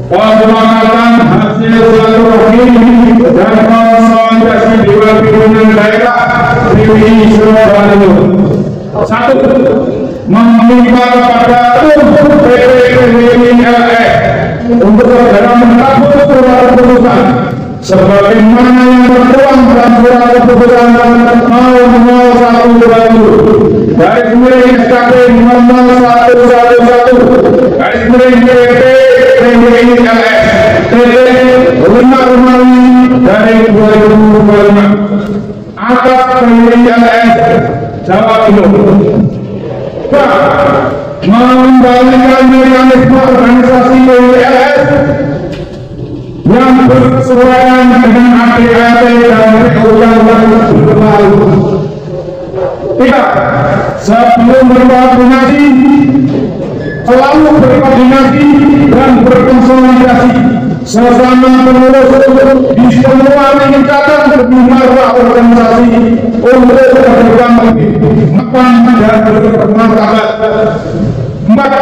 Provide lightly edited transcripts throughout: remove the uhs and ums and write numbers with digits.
Pemakaman hasil silaturahim dan konsolidasi dewan pimpinan daerah Dewi Surabaya. Satu, meminta kepada PPPWILS untuk segera mencabut surat keputusan sebagaimana yang tertuang dalam surat keputusan nomor 0120 garis miring SKP nomor 111 garis miring PPPWILS Rumah Rumawi dari 2025 atas PWILS Jawa Timur. Mengembalikan mekanisme organisasi PWILS yang berkesesuaian dengan ADAT dan PU yang berlalu. Tiga, sebelum berkoordinasi selalu berkoordinasi dan berkonsolidasi sesama pengurus di semua tingkatan bermarwah organisasi untuk berkembang mapan dan bermartabat. Empat,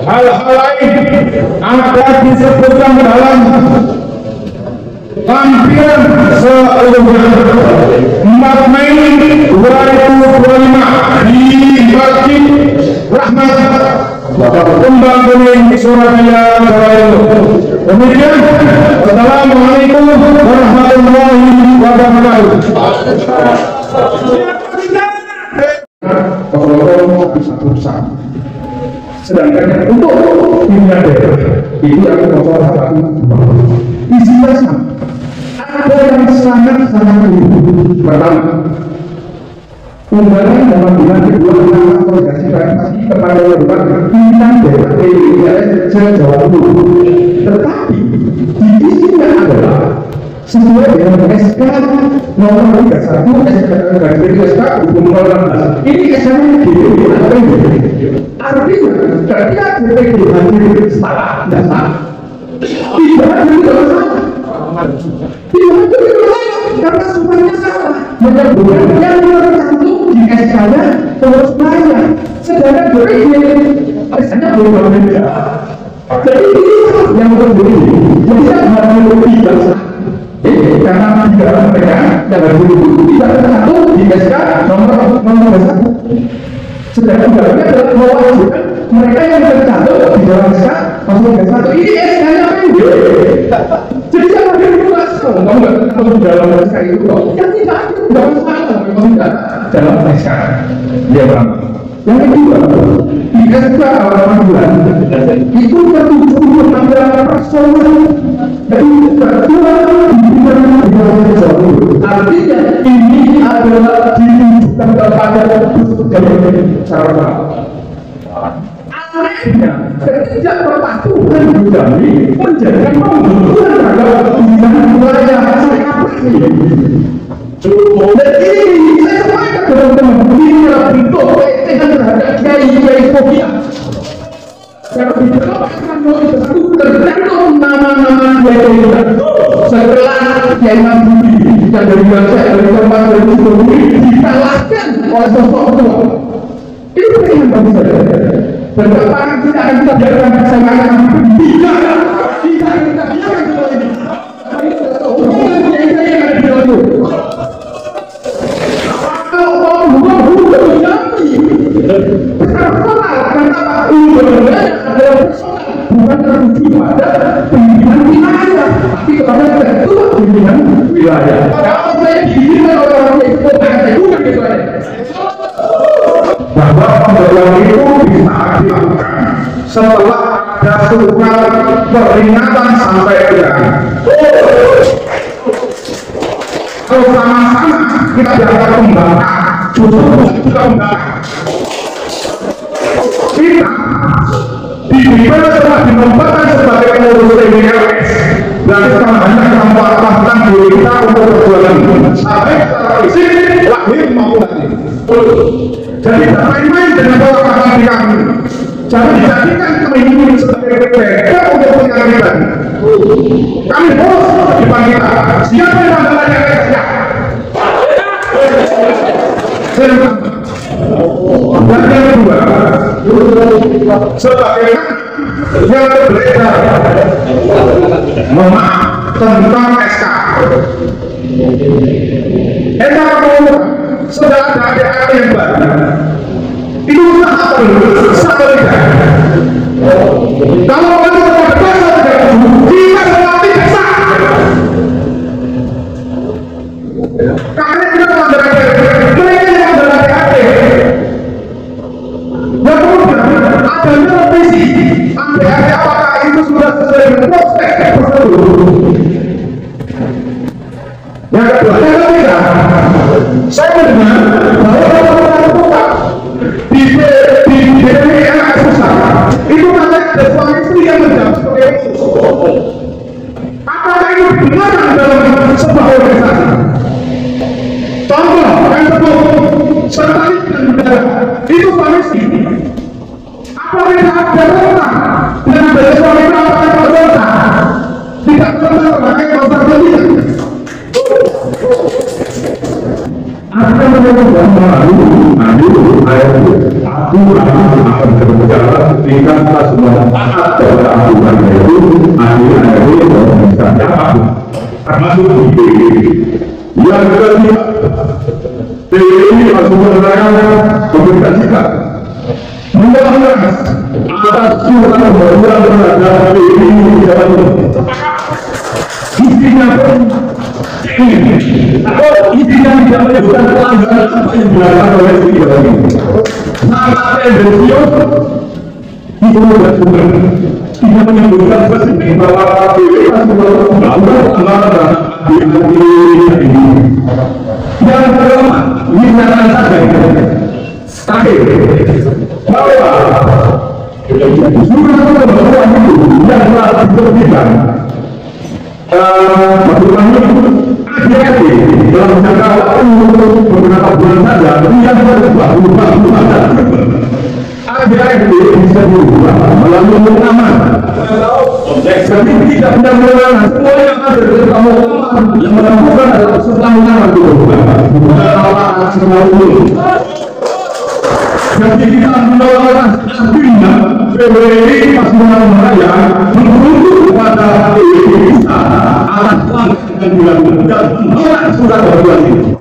hal-hal lain akan disebutkan dalam lampiran seluruhnya. 4 Mei 2025 di Masjid Rahmat Kembang Kuning di Surabaya, Jawa Timur. Demikian, Assalamualaikum warahmatullahi wabarakatuh. Sedangkan untuk pimpinan daerah itu yang salah satu isinya sama. Ada yang sangat unik. Pertama, undangan dalam bulan kedua tentang konsolidasi organisasi kepada pimpinan daerah PWILS Jawa Timur. Tetapi di isinya adalah sesuai dengan SK nomor 31 SK hubungan 16. Ini SK-nya DPD atau artinya ketika DPD hadir salah dasar tidak hadir dalam salah, tidak hadir karena semuanya salah. Menyebutkan yang nomor 1 di SK-nya terus saya, sedangkan DPD SK-nya belum berbeda. Jadi ini yang berbeda. Jadi saya harus lebih dasar. Karena tidak mereka dalam buku tidak tercantum di SK nomor 1. Sedangkan dalamnya adalah mewajibkan mereka yang tercantum di dalam SK nomor 1. Ini SK-nya pendek. Jadi saya harus jelas kalau nggak kalau di dalam SK itu yang tidak ada dalam salah memang tidak dalam SK. Dia berapa? Yang kedua, di SK awal bulan itu tertuju pada personal dan kedua artinya ini adalah ditujukan kepada cara anehnya ketidakpatuhan Jami menjadi pembentukan terhadap pimpinan wilayah dan ini saya sampaikan ke teman-teman ini adalah bentuk pelecehan terhadap kiai fobia. Kalau di dalam tergantung nama-nama kiai setelah kiai Mandiri yang dari bangsa dari tempat dari Sukabumi dikalahkan oleh sosok tua. Ini yang bagi saya. Dan apakah kita akan kita biarkan bersama dengan tidak kita biarkan semua ini. Ini kiai yang ada di dalam itu. Kalau mau buka Jami personal karena Pak Undurnya adalah personal bukan tertuju pada pimpinan wilayah tapi kepada ketua pimpinan wilayah. Kalau saya diizinkan oleh orang itu saya juga gitu aja. Bahwa pemberian itu bisa dilakukan setelah ada surat peringatan sampai dengan kalau sama-sama kita dianggap pembangkang justru kita pembangkang kita diberikan setelah ditempatkan sebagai pengurus PWILS berarti sama banyak kemanfaatan diri kita untuk perjuangan sampai secara fisik lahir maupun batin. Jadi tidak main-main dengan pola paham di kami. Jangan dijadikan kami ini sebagai beda untuk pengaruhan. Kami bos di depan kita. Siapa yang Sebagaimana yang beredar tentang SK. SK kamu sudah ada adik-adik yang baru. Itu usaha sama tidak? Kalau kamu tidak kita berarti sah. Karena kita mereka yang adik-adik. Yang kemudian adanya revisi adik-adik apakah itu sudah sesuai dengan prospek prosedur. Yang kedua, saya mendengar bahwa di DPR susah. Itu karena ada suami istri yang menjawab sebagai musuh. Apakah itu benar dalam sebuah organisasi? Contoh yang sebut sekali dan negara itu suami istri. Apakah tidak ada orang dengan dari suami itu apakah berbeda? Tidak berbeda sebagai konservatif. Akan menentukan aku akan berbicara ketika kita semua taat kepada aturan itu akhirnya bisa dapat termasuk di yang ketiga ini masuk menerangkan pemerintah kita membahas atas surat pembangunan terhadap ini jalan isinya pun isinya tidak menyebutkan pelanggaran apa yang dilakukan oleh tiga ini. Sangat tendensius itu bersumber tidak menyebutkan spesifik bahwa PWK melanggar di ini. Yang kelima, misalnya saja terakhir bahwa surat pembangunan itu yang telah diterbitkan bagaimana hati-hati dalam jangka waktu beberapa bulan saja tidak berubah hati-hati bisa berubah melalui pengaman jadi tidak benar-benar semua yang ada di kamu yang menemukan adalah setahun berubah semua ini jadi kita menawarkan artinya PWI Pasungan Raya menuntut kepada PWI kita atas pelanggaran dan surat berbuat ini.